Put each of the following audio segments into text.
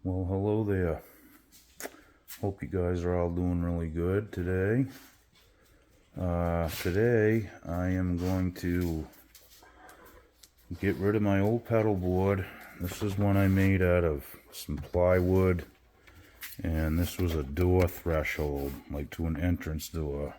Well, hello there. Hope you guys are all doing really good today. Today I am going to get rid of my old pedal board. This is one I made out of some plywood, and this was a door threshold, like to an entrance door.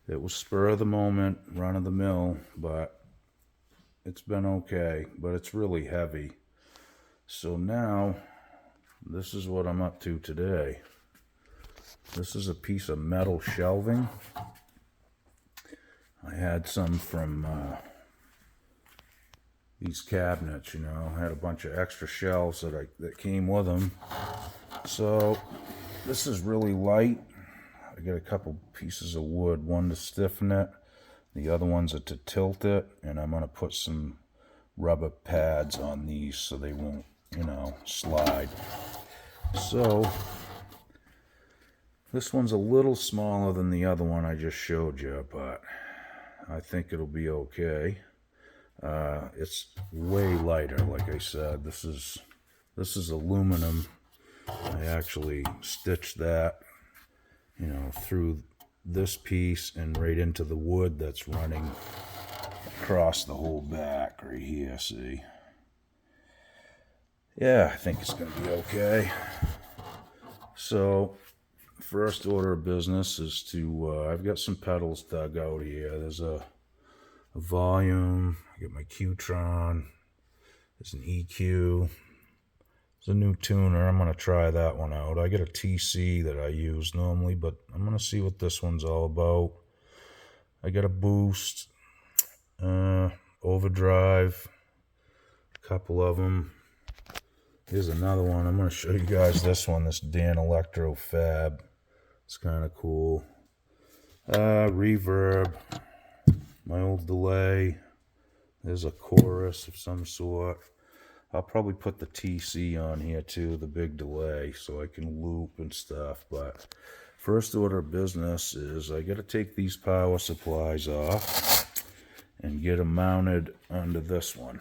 It was spur of the moment, run of the mill, but it's been okay, but it's really heavy. So now, this is what I'm up to today. This is a piece of metal shelving. I had some from these cabinets, I had a bunch of extra shelves that came with them. So this is really light. I got a couple pieces of wood, one to stiffen it, the other ones are to tilt it, and I'm going to put some rubber pads on these so they won't, slide. So this one's a little smaller than the other one I just showed you, but I think it'll be okay. It's way lighter, like I said. This is aluminum. I actually stitched that, through this piece and right into the wood that's running across the whole back right here, see? Yeah, I think it's going to be okay. So, first order of business is to, I've got some pedals dug out here. There's a volume, I got my Qtron, there's an EQ, there's a new tuner. I'm going to try that one out. I got a T.c. that I use normally, but I'm going to see what this one's all about. I got a boost, overdrive, a couple of them. Here's another one. I'm going to show you guys this one, this Dan Electro Fab. It's kind of cool. Reverb, my old delay. There's a chorus of some sort. I'll probably put the T.c. on here too, the big delay, so I can loop and stuff. But first order of business is I got to take these power supplies off and get them mounted onto this one.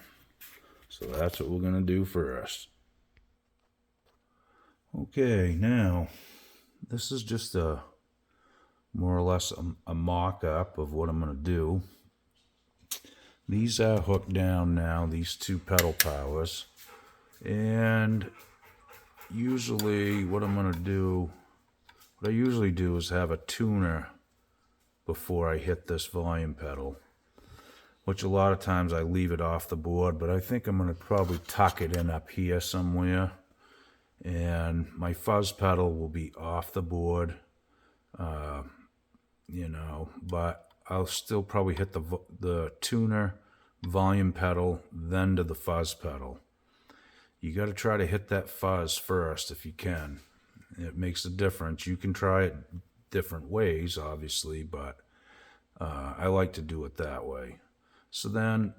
So that's what we're going to do first. Okay, now this is just a more or less a mock-up of what I'm going to do. These are hooked down now, these two pedal powers, and usually what I usually do is have a tuner before I hit this volume pedal, which a lot of times I leave it off the board, but I think I'm going to probably tuck it in up here somewhere, and my fuzz pedal will be off the board, but I'll still probably hit the tuner, volume pedal, then to the fuzz pedal. You got to try to hit that fuzz first if you can. It makes a difference. You can try it different ways, obviously, but I like to do it that way. So then,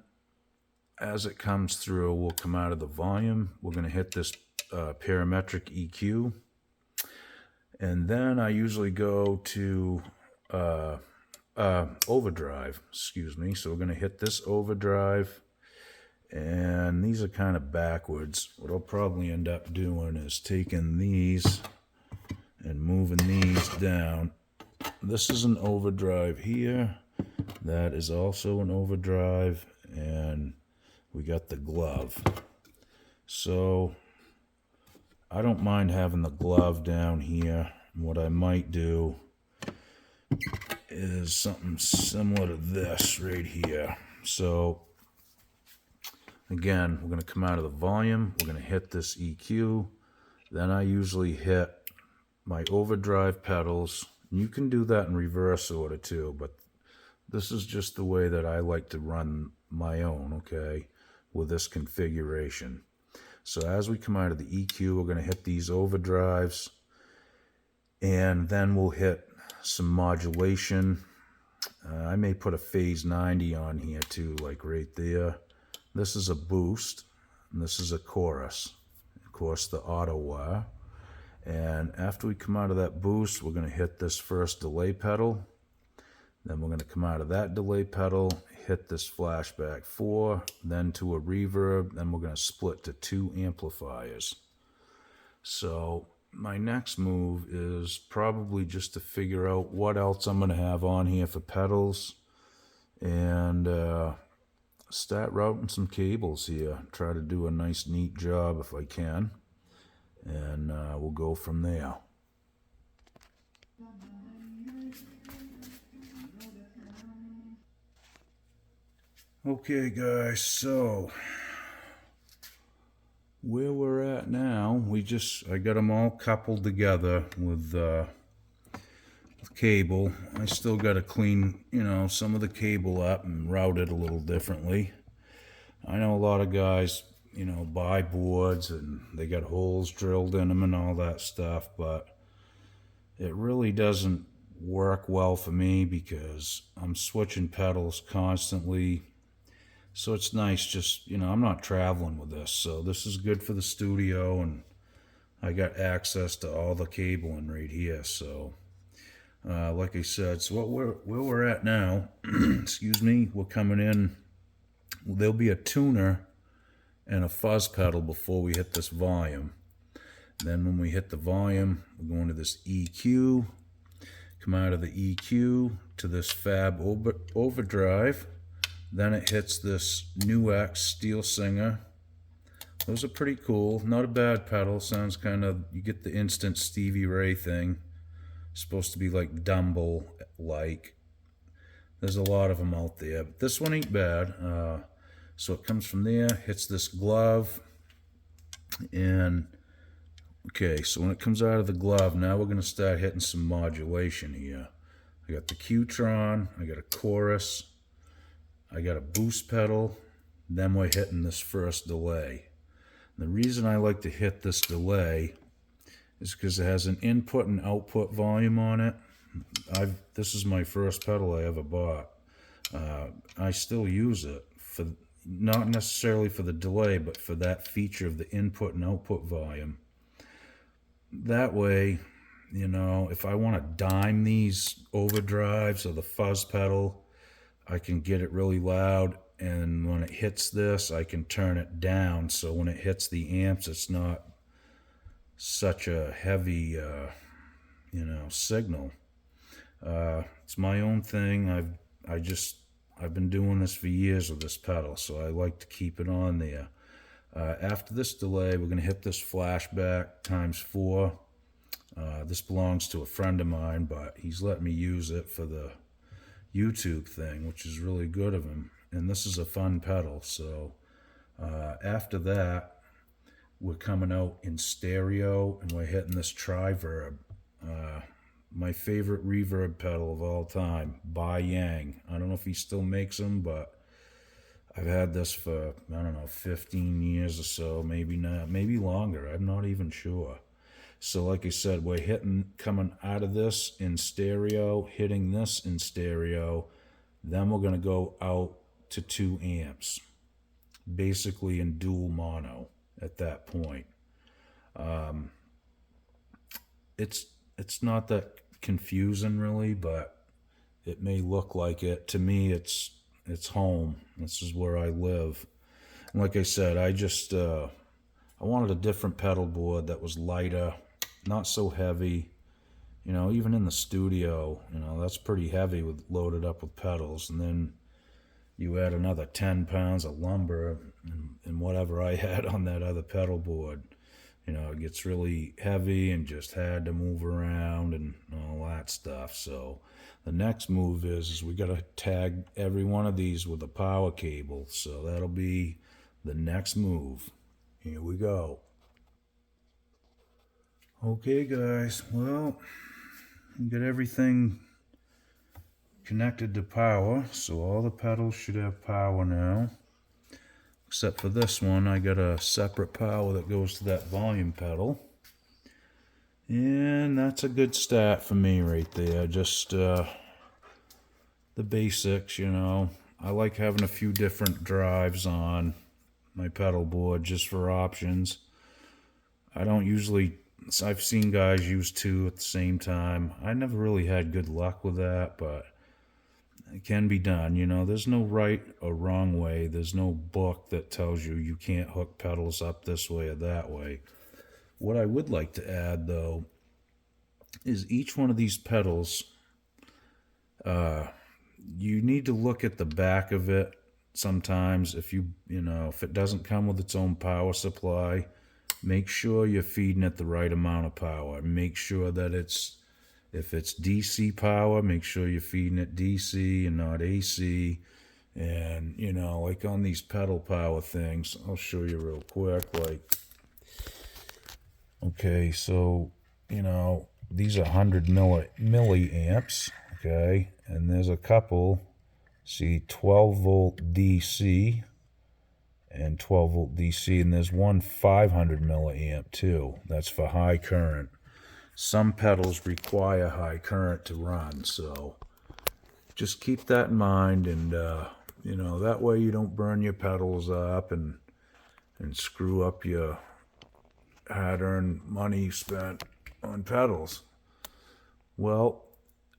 as it comes through, we'll come out of the volume. We're going to hit this parametric EQ. And then I usually go to overdrive, excuse me. So we're going to hit this overdrive, and these are kind of backwards. What I'll probably end up doing is taking these and moving these down. This is an overdrive here. That is also an overdrive, and we got the glove. So I don't mind having the glove down here. What I might do is something similar to this right here. So again, we're going to come out of the volume. We're going to hit this EQ. Then I usually hit my overdrive pedals. You can do that in reverse order too, but this is just the way that I like to run my own, okay, with this configuration. So as we come out of the EQ, we're going to hit these overdrives, and then we'll hit some modulation. I may put a phase 90 on here too, like right there. This is a boost, and this is a chorus. Of course, the auto wire. And after we come out of that boost, we're going to hit this first delay pedal. Then we're going to come out of that delay pedal, hit this flashback 4, then to a reverb, then we're going to split to 2 amplifiers. So my next move is probably just to figure out what else I'm going to have on here for pedals, and start routing some cables here. Try to do a nice neat job if I can, and we'll go from there. Okay guys, so where we're at now, I got them all coupled together with cable. I still got to clean, some of the cable up and route it a little differently. I know a lot of guys, buy boards and they got holes drilled in them and all that stuff, but it really doesn't work well for me because I'm switching pedals constantly. So it's nice just, I'm not traveling with this. So this is good for the studio, and I got access to all the cabling right here. So like I said, so where we're at now, excuse me, we're coming in. There'll be a tuner and a fuzz pedal before we hit this volume. Then when we hit the volume, we're going to this EQ, come out of the EQ to this Fab overdrive. Then it hits this New X Steel Singer. Those are pretty cool. Not a bad pedal. Sounds kind of, you get the instant Stevie Ray thing. Supposed to be like Dumble-like. There's a lot of them out there, but this one ain't bad. So it comes from there, hits this glove, and okay, so when it comes out of the glove, now we're going to start hitting some modulation here. I got the Qtron, I got a chorus, I got a boost pedal, then we're hitting this first delay. And the reason I like to hit this delay is because it has an input and output volume on it. This is my first pedal I ever bought. I still use it, for not necessarily for the delay, but for that feature of the input and output volume. That way, if I want to dime these overdrives or the fuzz pedal, I can get it really loud, and when it hits this, I can turn it down, so when it hits the amps, it's not such a heavy, signal. It's my own thing. I've been doing this for years with this pedal, so I like to keep it on there. After this delay, we're going to hit this flashback ×4. This belongs to a friend of mine, but he's let me use it for the YouTube thing, which is really good of him. And this is a fun pedal. So after that, we're coming out in stereo, and we're hitting this triverb. My favorite reverb pedal of all time, by Yang. I don't know if he still makes them, but I've had this for, 15 years or so, maybe not, maybe longer. I'm not even sure. So like I said, we're coming out of this in stereo, hitting this in stereo. Then we're going to go out to 2 amps, basically in dual mono at that point. It's not that confusing really, but it may look like it. To me, it's home. This is where I live. And like I said, I wanted a different pedal board that was lighter, not so heavy. Even in the studio, that's pretty heavy loaded up with pedals. And then you add another 10 pounds of lumber and whatever I had on that other pedal board. It gets really heavy and just had to move around and all that stuff. So the next move is we got to tag every one of these with a power cable. So that'll be the next move. Here we go. Okay guys, well, get everything connected to power. So all the pedals should have power now. Except for this one, I got a separate power that goes to that volume pedal. And that's a good start for me right there. Just the basics, I like having a few different drives on my pedal board just for options. I've seen guys use 2 at the same time. I never really had good luck with that, but It can be done. You know, there's no right or wrong way. There's no book that tells you you can't hook pedals up this way or that way. What I would like to add, though, is each one of these pedals, you need to look at the back of it sometimes. If if it doesn't come with its own power supply, make sure you're feeding it the right amount of power. Make sure that if it's DC power, make sure you're feeding it DC and not AC. And, like on these pedal power things, I'll show you real quick. Okay, so, these are 100 milliamps, okay? And there's a couple, see, 12 volt DC and 12 volt DC, and there's one 500 milliamp too. That's for high current. Some pedals require high current to run, so just keep that in mind, and that way you don't burn your pedals up and screw up your hard-earned money spent on pedals. Well,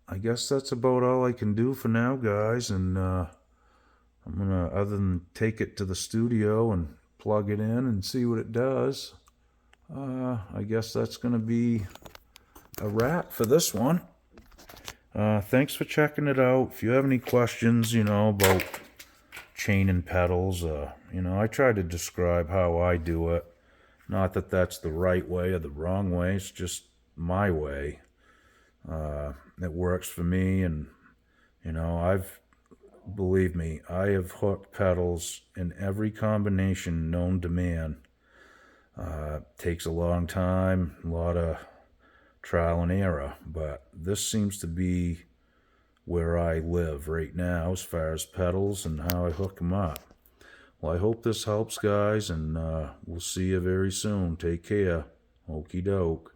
I guess that's about all I can do for now, guys, and I'm gonna, other than take it to the studio and plug it in and see what it does, I guess that's gonna be a wrap for this one. Thanks for checking it out. If you have any questions, about chaining pedals, I try to describe how I do it. Not that that's the right way or the wrong way. It's just my way. It works for me, and believe me, I have hooked pedals in every combination known to man. Takes a long time, a lot of trial and error, but this seems to be where I live right now as far as pedals and how I hook them up. Well, I hope this helps, guys, and we'll see you very soon. Take care. Okie doke.